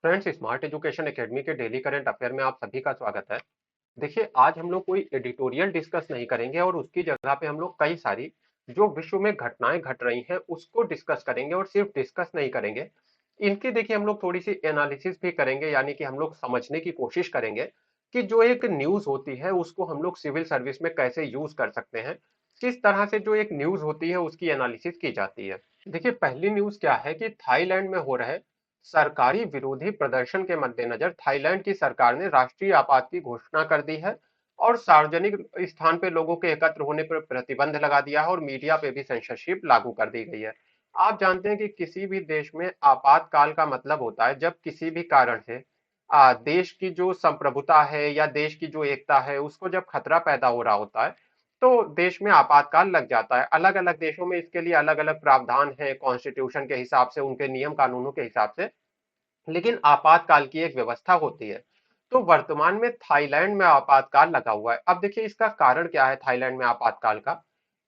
Friends, smart education academy के daily current affair में आप सभी का स्वागत है। देखिए, आज हम लोग कोई एडिटोरियल डिस्कस नहीं करेंगे और उसकी जगह पे हम लोग कई सारी जो विश्व में घटनाएं घट रही हैं उसको डिस्कस करेंगे और सिर्फ डिस्कस नहीं करेंगे। इनकी देखिए हम लोग थोड़ी सी एनालिसिस भी करेंगे, यानी कि हम लोग समझने की कोशिश करेंगे कि जो एक न्यूज होती है उसको हम लोग सिविल सर्विस में कैसे यूज कर सकते हैं। किस तरह से जो एक न्यूज होती है उसकी एनालिसिस की जाती है। देखिए, पहली न्यूज क्या है कि थाईलैंड में हो रहे सरकारी विरोधी प्रदर्शन के मद्देनजर थाईलैंड की सरकार ने राष्ट्रीय आपात की घोषणा कर दी है और सार्वजनिक स्थान पे लोगों के एकत्र होने पर प्रतिबंध लगा दिया है और मीडिया पे भी सेंसरशिप लागू कर दी गई है। आप जानते हैं कि किसी भी देश में आपातकाल का मतलब होता है जब किसी भी कारण से देश की जो संप्रभुता है या देश की जो एकता है उसको जब खतरा पैदा हो रहा होता है तो देश में आपातकाल लग जाता है। अलग अलग देशों में इसके लिए अलग अलग प्रावधान है, कॉन्स्टिट्यूशन के हिसाब से, उनके नियम कानूनों के हिसाब से, लेकिन आपातकाल की एक व्यवस्था होती है। तो वर्तमान में थाईलैंड में आपातकाल लगा हुआ है। अब देखिए इसका कारण क्या है थाईलैंड में आपातकाल का।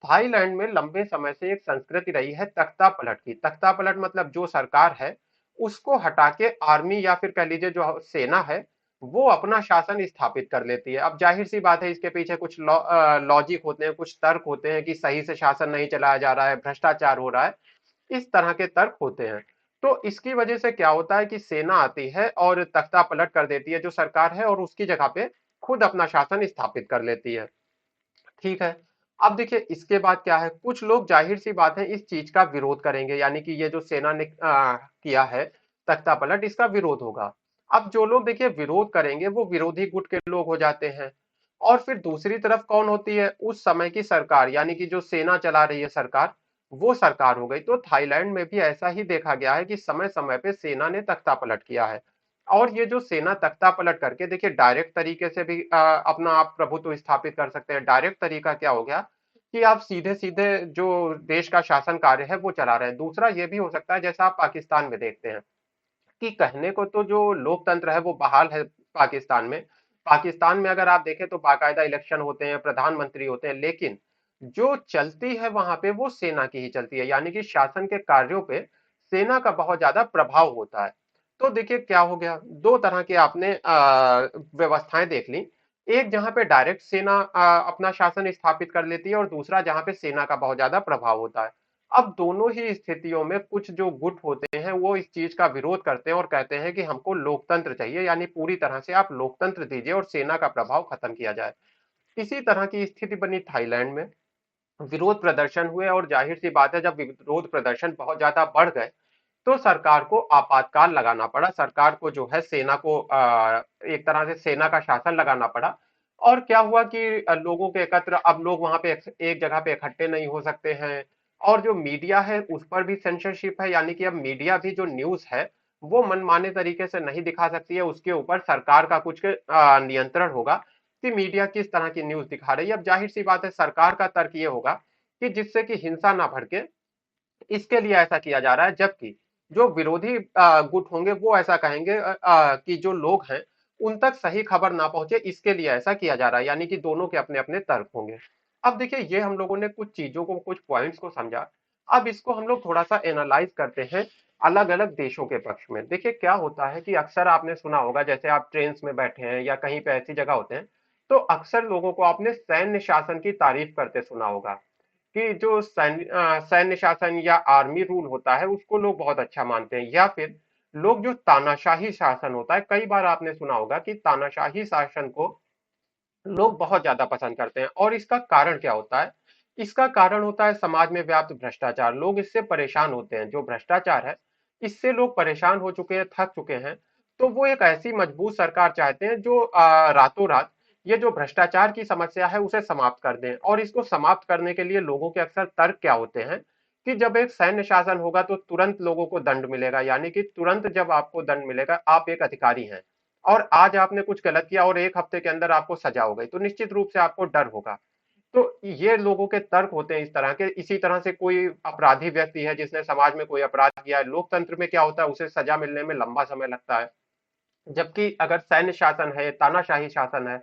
थाईलैंड में लंबे समय से एक संस्कृति रही है तख्ता पलट की। तख्ता पलट मतलब जो सरकार है उसको हटा के आर्मी या फिर कह लीजिए जो सेना है वो अपना शासन स्थापित कर लेती है। अब जाहिर सी बात है इसके पीछे कुछ लॉजिक होते हैं, कुछ तर्क होते हैं कि सही से शासन नहीं चलाया जा रहा है, भ्रष्टाचार हो रहा है, इस तरह के तर्क होते हैं। तो इसकी वजह से क्या होता है कि सेना आती है और तख्ता पलट कर देती है जो सरकार है और उसकी जगह पे खुद अपना शासन स्थापित कर लेती है। ठीक है। अब देखिए इसके बाद क्या है, कुछ लोग जाहिर सी बात है इस चीज का विरोध करेंगे, यानी कि ये जो सेना ने किया है तख्ता पलट, इसका विरोध होगा। अब जो लोग देखिए विरोध करेंगे वो विरोधी गुट के लोग हो जाते हैं। और फिर दूसरी तरफ कौन होती है, उस समय की सरकार, यानी कि जो सेना चला रही है सरकार, वो सरकार हो गई। तो थाईलैंड में भी ऐसा ही देखा गया है कि समय समय पे सेना ने तख्ता पलट किया है। और ये जो सेना तख्ता पलट करके देखिए डायरेक्ट तरीके से भी अपना आप प्रभुत्व स्थापित कर सकते हैं। डायरेक्ट तरीका क्या हो गया कि आप सीधे सीधे जो देश का शासन कार्य है वो चला रहे हैं। दूसरा ये भी हो सकता है जैसा आप पाकिस्तान में देखते हैं कि कहने को तो जो लोकतंत्र है वो बहाल है पाकिस्तान में। पाकिस्तान में अगर आप देखें तो बाकायदा इलेक्शन होते हैं, प्रधानमंत्री होते हैं, लेकिन जो चलती है वहां पे वो सेना की ही चलती है, यानी कि शासन के कार्यों पे सेना का बहुत ज्यादा प्रभाव होता है। तो देखिए क्या हो गया, दो तरह के आपने व्यवस्थाएं देख ली। एक जहां पे डायरेक्ट सेना अपना शासन स्थापित कर लेती है और दूसरा जहां पे सेना का बहुत ज्यादा प्रभाव होता है। अब दोनों ही स्थितियों में कुछ जो गुट होते हैं वो इस चीज का विरोध करते हैं और कहते हैं कि हमको लोकतंत्र चाहिए, यानी पूरी तरह से आप लोकतंत्र दीजिए और सेना का प्रभाव खत्म किया जाए। इसी तरह की स्थिति बनी थाईलैंड में। विरोध प्रदर्शन हुए और जाहिर सी बात है जब विरोध प्रदर्शन बहुत ज्यादा बढ़ गए तो सरकार को आपातकाल लगाना पड़ा। सरकार को जो है सेना को एक तरह से सेना का शासन लगाना पड़ा। और क्या हुआ कि लोगों के एकत्र, अब लोग वहां पे एक जगह पे इकट्ठे नहीं हो सकते हैं। और जो मीडिया है उस पर भी सेंसरशिप है, यानी कि अब मीडिया भी जो न्यूज है वो मनमाने तरीके से नहीं दिखा सकती है। उसके ऊपर सरकार का कुछ नियंत्रण होगा कि मीडिया किस तरह की न्यूज दिखा रही है। अब जाहिर सी बात है सरकार का तर्क ये होगा कि जिससे कि हिंसा ना भड़के, इसके लिए ऐसा किया जा रहा है। जबकि जो विरोधी गुट होंगे वो ऐसा कहेंगे कि जो लोग हैं उन तक सही खबर ना पहुंचे, इसके लिए ऐसा किया जा रहा है, यानी कि दोनों के अपने अपने तर्क होंगे। अब देखिए ये हम लोगों ने कुछ चीजों को, कुछ पॉइंट्स को समझा। अब इसको हम लोग थोड़ा सा एनालाइज करते हैं अलग अलग देशों के पक्ष में। देखिए क्या होता है कि अक्सर आपने सुना होगा, जैसे आप ट्रेन में बैठे हैं या कहीं पे ऐसी जगह होते हैं तो अक्सर लोगों को आपने सैन्य शासन की तारीफ करते सुना होगा कि जो सैन्य शासन या आर्मी रूल होता है उसको लोग बहुत अच्छा मानते हैं। या फिर लोग जो तानाशाही शासन होता है, कई बार आपने सुना होगा कि तानाशाही शासन को लोग बहुत ज्यादा पसंद करते हैं। और इसका कारण क्या होता है, इसका कारण होता है समाज में व्याप्त भ्रष्टाचार। लोग इससे परेशान होते हैं, जो भ्रष्टाचार है इससे लोग परेशान हो चुके हैं, थक चुके हैं। तो वो एक ऐसी मजबूत सरकार चाहते हैं जो रातों रात ये जो भ्रष्टाचार की समस्या है उसे समाप्त कर दें। और इसको समाप्त करने के लिए लोगों के अक्सर तर्क क्या होते हैं कि जब एक सैन्य शासन होगा तो तुरंत लोगों को दंड मिलेगा, यानी कि तुरंत जब आपको दंड मिलेगा, आप एक अधिकारी हैं और आज आपने कुछ गलत किया और एक हफ्ते के अंदर आपको सजा हो गई तो निश्चित रूप से आपको डर होगा। तो ये लोगों के तर्क होते हैं इस तरह के। इसी तरह से कोई अपराधी व्यक्ति है जिसने समाज में कोई अपराध किया है, लोकतंत्र में क्या होता है उसे सजा मिलने में लंबा समय लगता है। जबकि अगर सैन्य शासन है, तानाशाही शासन है,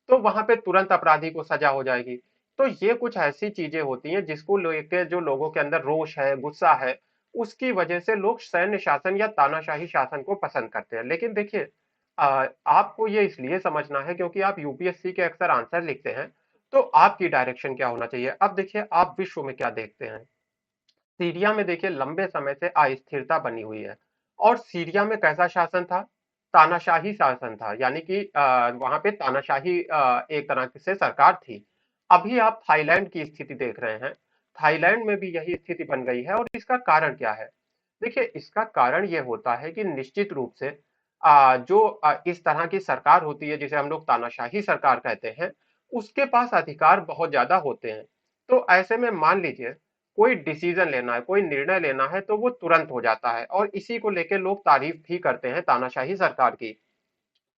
तो वहां पे तुरंत अपराधी को सजा हो जाएगी। तो ये कुछ ऐसी चीजें होती हैं जिसको लेके जो लोगों के अंदर रोष है, गुस्सा है, उसकी वजह से लोग सैन्य शासन या तानाशाही शासन को पसंद करते हैं। लेकिन देखिए आपको ये इसलिए समझना है क्योंकि आप यूपीएससी के अक्सर आंसर लिखते हैं, तो आपकी डायरेक्शन क्या होना चाहिए। अब देखिए आप विश्व में क्या देखते हैं, सीरिया में देखिए लंबे समय से अस्थिरता बनी हुई है। और सीरिया में कैसा शासन था, तानाशाही शासन था, यानी कि वहां पे तानाशाही एक तरह से सरकार थी। अभी आप थाईलैंड की स्थिति देख रहे हैं, थाईलैंड में भी यही स्थिति बन गई है। और इसका कारण क्या है, देखिए इसका कारण ये होता है कि निश्चित रूप से जो इस तरह की सरकार होती है जिसे हम लोग तानाशाही सरकार कहते हैं, उसके पास अधिकार बहुत ज्यादा होते हैं। तो ऐसे में मान लीजिए कोई डिसीजन लेना है, कोई निर्णय लेना है, तो वो तुरंत हो जाता है। और इसी को लेकर लोग तारीफ भी करते हैं तानाशाही सरकार की।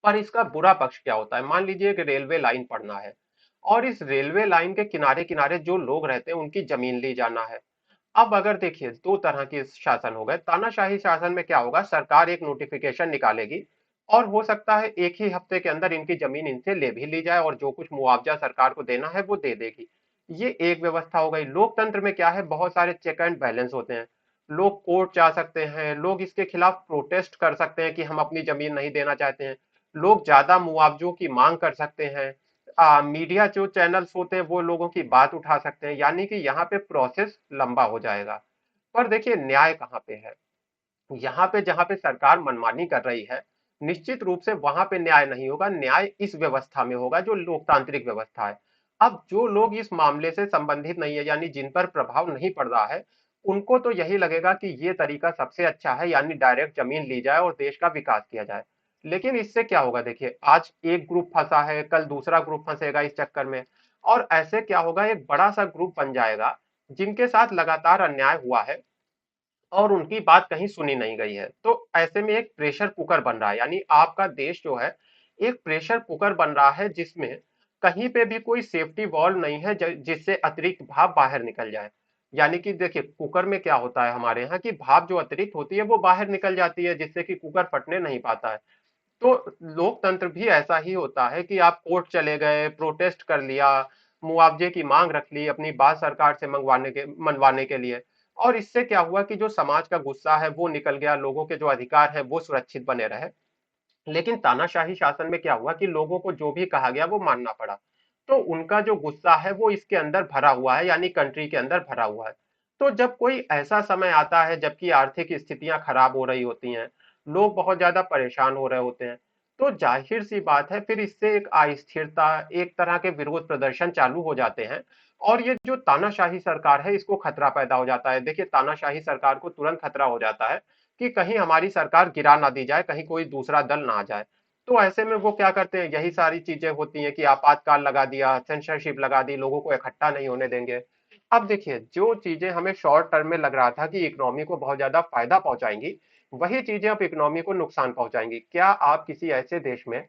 पर इसका बुरा पक्ष क्या होता है, मान लीजिए कि रेलवे लाइन पड़ना है, और इस रेलवे लाइन के किनारे किनारे जो लोग रहते हैं उनकी जमीन ली जाना है। अब अगर देखिए दो तरह के शासन हो गए, तानाशाही शासन में क्या होगा, सरकार एक नोटिफिकेशन निकालेगी और हो सकता है एक ही हफ्ते के अंदर इनकी जमीन इनसे ले भी ली जाए और जो कुछ मुआवजा सरकार को देना है वो दे देगी। ये एक व्यवस्था हो गई। लोकतंत्र में क्या है, बहुत सारे चेक एंड बैलेंस होते हैं। लोग कोर्ट जा सकते हैं, लोग इसके खिलाफ प्रोटेस्ट कर सकते हैं कि हम अपनी जमीन नहीं देना चाहते हैं, लोग ज्यादा मुआवजों की मांग कर सकते हैं। मीडिया जो चैनल्स होते हैं वो लोगों की बात उठा सकते हैं, यानी कि यहाँ पे प्रोसेस लंबा हो जाएगा। पर देखिए न्याय कहाँ पे है, यहाँ पे जहाँ पे सरकार मनमानी कर रही है, निश्चित रूप से वहां पे न्याय नहीं होगा। न्याय इस व्यवस्था में होगा जो लोकतांत्रिक व्यवस्था है। अब जो लोग इस मामले से संबंधित नहीं है, यानी जिन पर प्रभाव नहीं पड़ रहा है, उनको तो यही लगेगा कि ये तरीका सबसे अच्छा है, यानी डायरेक्ट जमीन ली जाए और देश का विकास किया जाए। लेकिन इससे क्या होगा, देखिए आज एक ग्रुप फंसा है, कल दूसरा ग्रुप फंसेगा इस चक्कर में, और ऐसे क्या होगा, एक बड़ा सा ग्रुप बन जाएगा जिनके साथ लगातार अन्याय हुआ है और उनकी बात कहीं सुनी नहीं गई है। तो ऐसे में एक प्रेशर कुकर बन रहा है, यानी आपका देश जो है एक प्रेशर कुकर बन रहा है जिसमें कहीं पे भी कोई सेफ्टी वॉल्व नहीं है जिससे अतिरिक्त भाप बाहर निकल जाए। यानी कि देखिए कुकर में क्या होता है हमारे यहाँ की भाप जो अतिरिक्त होती है वो बाहर निकल जाती है जिससे कि कुकर फटने नहीं पाता है। तो लोकतंत्र भी ऐसा ही होता है कि आप कोर्ट चले गए, प्रोटेस्ट कर लिया, मुआवजे की मांग रख ली अपनी बात सरकार से मंगवाने के मनवाने के लिए, और इससे क्या हुआ कि जो समाज का गुस्सा है वो निकल गया, लोगों के जो अधिकार है वो सुरक्षित बने रहे। लेकिन तानाशाही शासन में क्या हुआ कि लोगों को जो भी कहा गया वो मानना पड़ा। तो उनका जो गुस्सा है वो इसके अंदर भरा हुआ है, यानी कंट्री के अंदर भरा हुआ है। तो जब कोई ऐसा समय आता है जबकि आर्थिक स्थितियां खराब हो रही होती हैं, लोग बहुत ज्यादा परेशान हो रहे होते हैं, तो जाहिर सी बात है फिर इससे एक अस्थिरता, एक तरह के विरोध प्रदर्शन चालू हो जाते हैं। और ये जो तानाशाही सरकार है इसको खतरा पैदा हो जाता है। देखिए तानाशाही सरकार को तुरंत खतरा हो जाता है कि कहीं हमारी सरकार गिरा ना दी जाए, कहीं कोई दूसरा दल ना आ जाए। तो ऐसे में वो क्या करते हैं, यही सारी चीजें होती हैं कि आपातकाल लगा दिया, सेंसरशिप लगा दी, लोगों को इकट्ठा नहीं होने देंगे। अब देखिए जो चीजें हमें शॉर्ट टर्म में लग रहा था कि इकोनॉमी को बहुत ज्यादा फायदा पहुंचाएंगी, वही चीजें अब इकोनॉमी को नुकसान पहुंचाएंगी। क्या आप किसी ऐसे देश में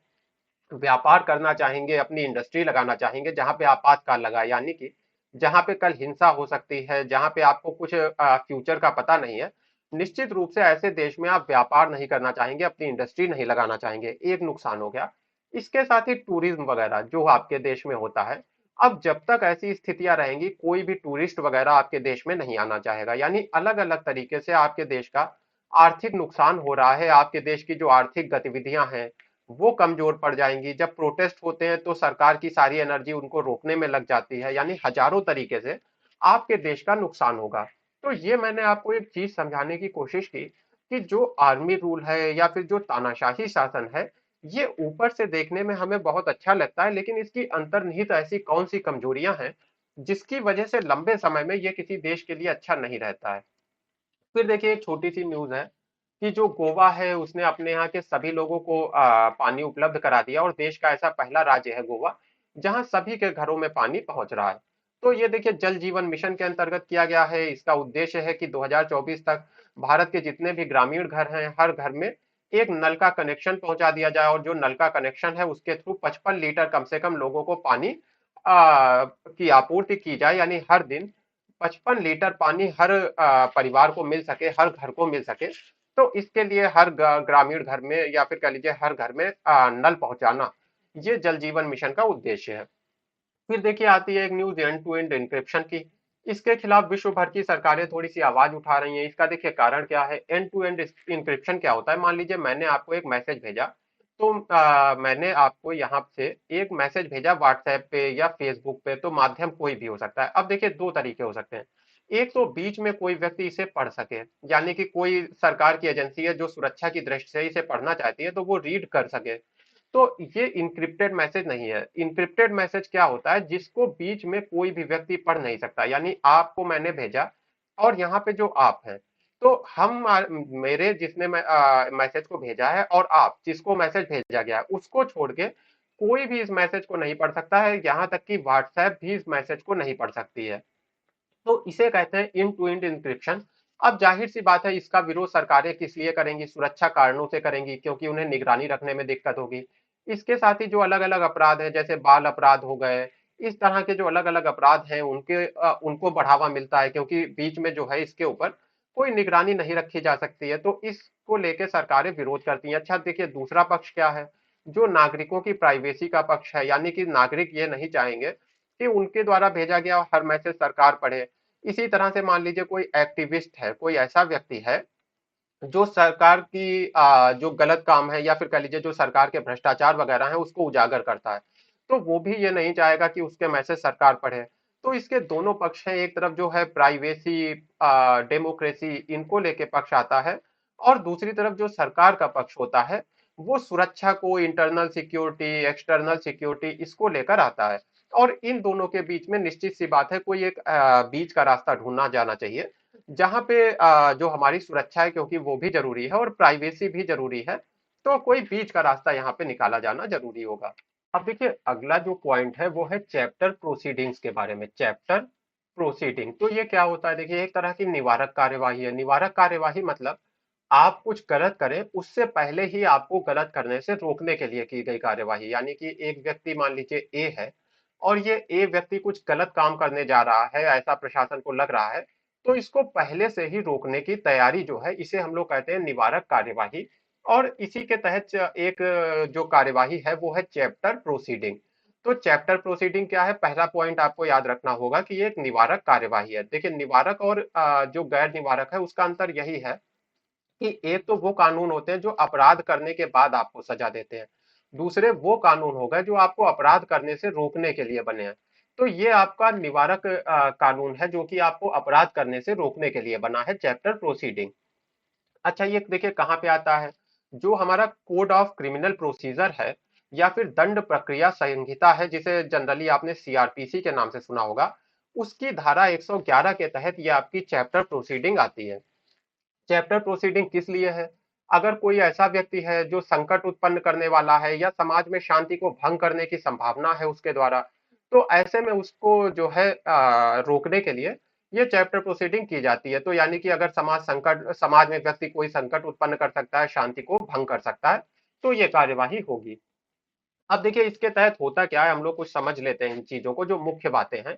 व्यापार करना चाहेंगे, अपनी इंडस्ट्री लगाना चाहेंगे जहां पे आपातकाल लगा, यानी कि जहां पे कल हिंसा हो सकती है, जहां पे आपको कुछ फ्यूचर का पता नहीं है। निश्चित रूप से ऐसे देश में आप व्यापार नहीं करना चाहेंगे, अपनी इंडस्ट्री नहीं लगाना चाहेंगे। एक नुकसान हो गया। इसके साथ ही टूरिज्म वगैरह जो आपके देश में होता है, अब जब तक ऐसी स्थितियां रहेंगी कोई भी टूरिस्ट वगैरह आपके देश में नहीं आना चाहेगा, यानी अलग अलग तरीके से आपके देश का आर्थिक नुकसान हो रहा है। आपके देश की जो आर्थिक गतिविधियां हैं वो कमजोर पड़ जाएंगी। जब प्रोटेस्ट होते हैं तो सरकार की सारी एनर्जी उनको रोकने में लग जाती है, यानी हजारों तरीके से आपके देश का नुकसान होगा। तो ये मैंने आपको एक चीज समझाने की कोशिश की कि जो आर्मी रूल है या फिर जो तानाशाही शासन है, ये ऊपर से देखने में हमें बहुत अच्छा लगता है, लेकिन इसकी अंतर्निहित ऐसी कौन सी कमजोरियां हैं जिसकी वजह से लंबे समय में ये किसी देश के लिए अच्छा नहीं रहता है। फिर देखिए एक छोटी सी न्यूज है कि जो गोवा है उसने अपने यहाँ के सभी लोगों को पानी उपलब्ध करा दिया, और देश का ऐसा पहला राज्य है गोवा जहां सभी के घरों में पानी पहुंच रहा है। तो ये देखिए जल जीवन मिशन के अंतर्गत किया गया है। इसका उद्देश्य है कि 2024 तक भारत के जितने भी ग्रामीण घर हैं हर घर में एक नल का कनेक्शन पहुंचा दिया जाए, और जो नल का कनेक्शन है उसके थ्रू 55 लीटर कम से कम लोगों को पानी की आपूर्ति की जाए, यानी हर दिन 55 लीटर पानी हर परिवार को मिल सके, हर घर को मिल सके। तो इसके लिए हर ग्रामीण घर में या फिर कह लीजिए हर घर में नल पहुंचाना, ये जल जीवन मिशन का उद्देश्य है। फिर देखिए आती है एक news end to end encryption की। इसके खिलाफ विश्व भर की सरकारें थोड़ी सी आवाज उठा रही हैं। इसका देखिए कारण क्या है, एंड टू एंड इंक्रिप्शन क्या होता है। मान लीजिए मैंने आपको एक मैसेज भेजा, तो मैंने आपको यहाँ से एक मैसेज भेजा व्हाट्सएप पे या फेसबुक पे, तो माध्यम कोई भी हो सकता है। अब देखिए दो तरीके हो सकते हैं। एक तो बीच में कोई व्यक्ति इसे पढ़ सके, यानी कि कोई सरकार की एजेंसी है जो सुरक्षा की दृष्टि से इसे पढ़ना चाहती है, तो वो रीड कर सके। तो ये इंक्रिप्टेड मैसेज नहीं है। इंक्रिप्टेड मैसेज क्या होता है, जिसको बीच में कोई भी व्यक्ति पढ़ नहीं सकता। यानी आपको मैंने भेजा और यहाँ पे जो आप हैं, तो हम मेरे जिसने मैसेज को भेजा है और आप जिसको मैसेज भेजा गया है, उसको छोड़ के कोई भी इस मैसेज को नहीं पढ़ सकता है। यहाँ तक कि व्हाट्सएप भी इस मैसेज को नहीं पढ़ सकती है। तो इसे कहते हैं इन टू एंड इंक्रिप्शन। अब जाहिर सी बात है, इसका विरोध सरकारें किस लिए करेंगी, सुरक्षा कारणों से करेंगी, क्योंकि उन्हें निगरानी रखने में दिक्कत होगी। इसके साथ ही जो अलग अलग अपराध है, जैसे बाल अपराध हो गए, इस तरह के जो अलग अलग अपराध हैं उनको बढ़ावा मिलता है, क्योंकि बीच में जो है इसके ऊपर कोई निगरानी नहीं रखी जा सकती है। तो इसको लेके सरकारें विरोध करती हैं। अच्छा देखिए, दूसरा पक्ष क्या है, जो नागरिकों की प्राइवेसी का पक्ष है। यानी कि नागरिक ये नहीं चाहेंगे कि उनके द्वारा भेजा गया हर मैसेज सरकार पढ़े। इसी तरह से मान लीजिए कोई एक्टिविस्ट है, कोई ऐसा व्यक्ति है जो सरकार की जो गलत काम है, या फिर कह लीजिए जो सरकार के भ्रष्टाचार वगैरह है, उसको उजागर करता है, तो वो भी ये नहीं चाहेगा कि उसके मैसेज सरकार पढ़े। तो इसके दोनों पक्ष हैं। एक तरफ जो है प्राइवेसी, डेमोक्रेसी, इनको लेके पक्ष आता है, और दूसरी तरफ जो सरकार का पक्ष होता है, वो सुरक्षा को, इंटरनल सिक्योरिटी, एक्सटर्नल सिक्योरिटी, इसको लेकर आता है। और इन दोनों के बीच में निश्चित सी बात है, कोई एक बीच का रास्ता ढूंढना जाना चाहिए, जहां पे जो हमारी सुरक्षा है, क्योंकि वो भी जरूरी है और प्राइवेसी भी जरूरी है, तो कोई बीच का रास्ता यहाँ पे निकाला जाना जरूरी होगा। अब देखिए अगला जो पॉइंट है वो है चैप्टर प्रोसीडिंग्स के बारे में। चैप्टर प्रोसीडिंग तो ये क्या होता है, देखिए एक तरह की निवारक कार्यवाही है। निवारक कार्यवाही मतलब आप कुछ गलत करें उससे पहले ही आपको गलत करने से रोकने के लिए की गई कार्यवाही। यानी कि एक व्यक्ति मान लीजिए ए है, और ये ए व्यक्ति कुछ गलत काम करने जा रहा है, ऐसा प्रशासन को लग रहा है, तो इसको पहले से ही रोकने की तैयारी जो है, इसे हम लोग कहते हैं निवारक कार्यवाही। और इसी के तहत एक जो कार्यवाही है वो है चैप्टर प्रोसीडिंग। तो चैप्टर प्रोसीडिंग क्या है, पहला पॉइंट आपको याद रखना होगा कि ये एक निवारक कार्यवाही है। देखिए निवारक और जो गैर निवारक है, उसका अंतर यही है कि एक तो वो कानून होते हैं जो अपराध करने के बाद आपको सजा देते हैं, दूसरे वो कानून हो गए जो आपको अपराध करने से रोकने के लिए बने हैं। तो ये आपका निवारक कानून है, जो कि आपको अपराध करने से रोकने के लिए बना है, चैप्टर प्रोसीडिंग। अच्छा ये देखिए कहाँ पे आता है, जो हमारा कोड ऑफ क्रिमिनल प्रोसीजर है, या फिर दंड प्रक्रिया संहिता है, जिसे जनरली आपने सीआरपीसी के नाम से सुना होगा, उसकी धारा 111 के तहत ये आपकी चैप्टर प्रोसीडिंग आती है। चैप्टर प्रोसीडिंग किस लिए है, अगर कोई ऐसा व्यक्ति है जो संकट उत्पन्न करने वाला है, या समाज में शांति को भंग करने की संभावना है उसके द्वारा, तो ऐसे में उसको जो है रोकने के लिए ये चैप्टर प्रोसीडिंग की जाती है। तो यानी कि अगर समाज में व्यक्ति कोई संकट उत्पन्न कर सकता है, शांति को भंग कर सकता है, तो ये कार्यवाही होगी। अब देखिए इसके तहत होता क्या है, हम लोग कुछ समझ लेते हैं इन चीजों को, जो मुख्य बातें हैं।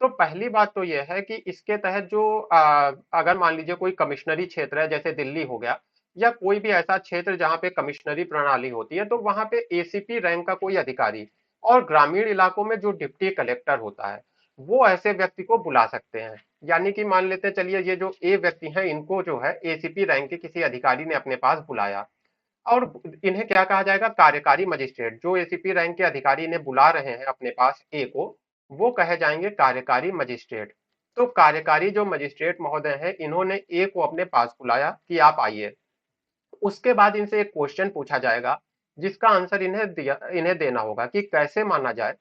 तो पहली बात तो यह है कि इसके तहत जो अगर मान लीजिए कोई कमिश्नरी क्षेत्र है, जैसे दिल्ली हो गया, या कोई भी ऐसा क्षेत्र जहां पे कमिश्नरी प्रणाली होती है, तो वहां पे एसीपी रैंक का कोई अधिकारी, और ग्रामीण इलाकों में जो डिप्टी कलेक्टर होता है, वो ऐसे व्यक्ति को बुला सकते हैं। यानी कि मान लेते हैं, चलिए ये जो ए व्यक्ति हैं, इनको जो है एसीपी रैंक के किसी अधिकारी ने अपने पास बुलाया, और इन्हें क्या कहा जाएगा, कार्यकारी मजिस्ट्रेट। जो एसीपी रैंक के अधिकारी इन्हें बुला रहे हैं अपने पास ए को, वो कहे जाएंगे कार्यकारी मजिस्ट्रेट। तो कार्यकारी जो मजिस्ट्रेट महोदय हैं, इन्होंने ए को अपने पास बुलाया कि आप आइए। उसके बाद इनसे एक क्वेश्चन पूछा जाएगा, जिसका आंसर इन्हें देना होगा कि कैसे माना जाए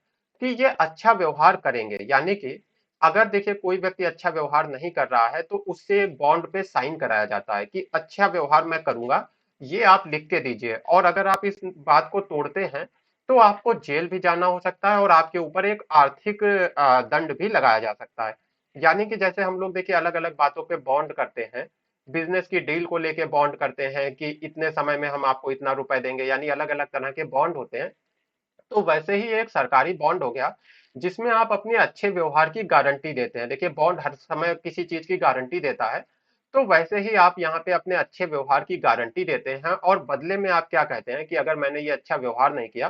कि ये अच्छा व्यवहार करेंगे। यानी कि अगर देखिए कोई व्यक्ति अच्छा व्यवहार नहीं कर रहा है, तो उससे बॉन्ड पे साइन कराया जाता है कि अच्छा व्यवहार मैं करूंगा, ये आप लिख के दीजिए। और अगर आप इस बात को तोड़ते हैं, तो आपको जेल भी जाना हो सकता है, और आपके ऊपर एक आर्थिक दंड भी लगाया जा सकता है। यानी कि जैसे हम लोग देखिए अलग अलग बातों पे बॉन्ड करते हैं, बिजनेस की डील को लेके बॉन्ड करते हैं कि इतने समय में हम आपको इतना रुपए देंगे, यानी अलग अलग तरह के बॉन्ड होते हैं। तो वैसे ही एक सरकारी बॉन्ड हो गया, जिसमें आप अपने अच्छे व्यवहार की गारंटी देते हैं। देखिए बॉन्ड हर समय किसी चीज की गारंटी देता है, तो वैसे ही आप यहाँ पे अपने अच्छे व्यवहार की गारंटी देते हैं, और बदले में आप क्या कहते हैं कि अगर मैंने ये अच्छा व्यवहार नहीं किया,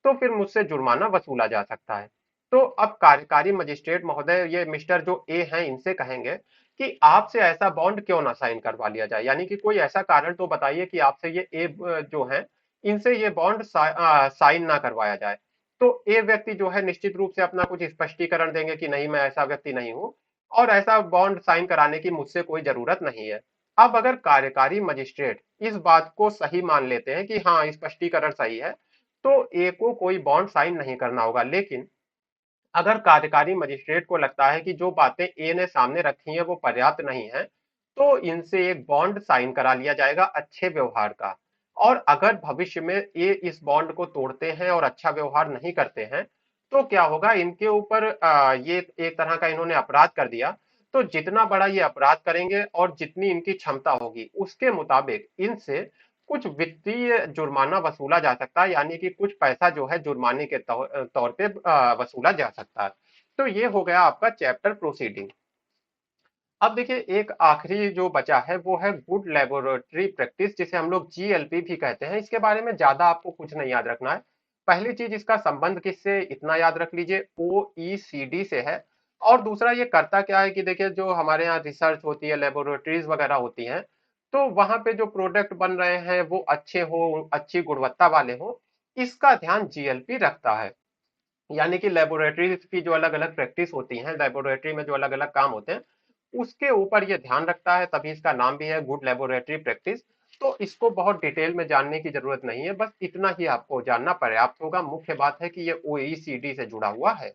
तो फिर मुझसे जुर्माना वसूला जा सकता है। तो अब कार्यकारी मजिस्ट्रेट महोदय ये मिस्टर जो ए हैं इनसे कहेंगे कि आपसे ऐसा बॉन्ड क्यों ना साइन करवा लिया जाए, यानी कि कोई ऐसा कारण तो बताइए कि आपसे ये ए जो है इनसे ये बॉन्ड साइन ना करवाया जाए। तो ए व्यक्ति जो है निश्चित रूप से अपना कुछ स्पष्टीकरण देंगे कि नहीं, मैं ऐसा व्यक्ति नहीं हूं और ऐसा बॉन्ड साइन कराने की मुझसे कोई जरूरत नहीं है। अब अगर कार्यकारी मजिस्ट्रेट इस बात को सही मान लेते हैं कि हाँ स्पष्टीकरण सही है, तो ए को कोई बॉन्ड साइन नहीं करना होगा। लेकिन अगर कार्यकारी मजिस्ट्रेट को लगता है कि जो बातें ए ने सामने रखी हैं वो पर्याप्त नहीं है, तो इनसे एक बॉन्ड साइन करा लिया जाएगा अच्छे व्यवहार का। और अगर भविष्य में ये इस बॉन्ड को तोड़ते हैं और अच्छा व्यवहार नहीं करते हैं, तो क्या होगा, इनके ऊपर ये एक तरह का इन्होंने अपराध कर दिया। तो जितना बड़ा ये अपराध करेंगे और जितनी इनकी क्षमता होगी उसके मुताबिक इनसे कुछ वित्तीय जुर्माना वसूला जा सकता है, यानी कि कुछ पैसा जो है जुर्माने के तौर पे वसूला जा सकता है। तो ये हो गया आपका चैप्टर प्रोसीडिंग। अब देखिए एक आखिरी जो बचा है वो है गुड लेबोरेटरी प्रैक्टिस, जिसे हम लोग जीएलपी भी कहते हैं। इसके बारे में ज्यादा आपको कुछ नहीं याद रखना है। पहली चीज, इसका संबंध किससे, इतना याद रख लीजिए, ओईसीडी से है। और दूसरा ये करता क्या है कि देखिए जो हमारे यहाँ रिसर्च होती है, लेबोरेटरीज वगैरह होती हैं, तो वहां पे जो प्रोडक्ट बन रहे हैं वो अच्छे हो, अच्छी गुणवत्ता वाले हो, इसका ध्यान जीएलपी रखता है। यानी कि लेबोरेटरीज की जो अलग अलग प्रैक्टिस होती हैं, लेबोरेटरी में जो अलग अलग काम होते हैं, उसके ऊपर ये ध्यान रखता है, तभी इसका नाम भी है गुड लेबोरेटरी प्रैक्टिस। तो इसको बहुत डिटेल में जानने की जरूरत नहीं है, बस इतना ही आपको जानना पर्याप्त होगा। मुख्य बात है कि ये ओईसीडी से जुड़ा हुआ है।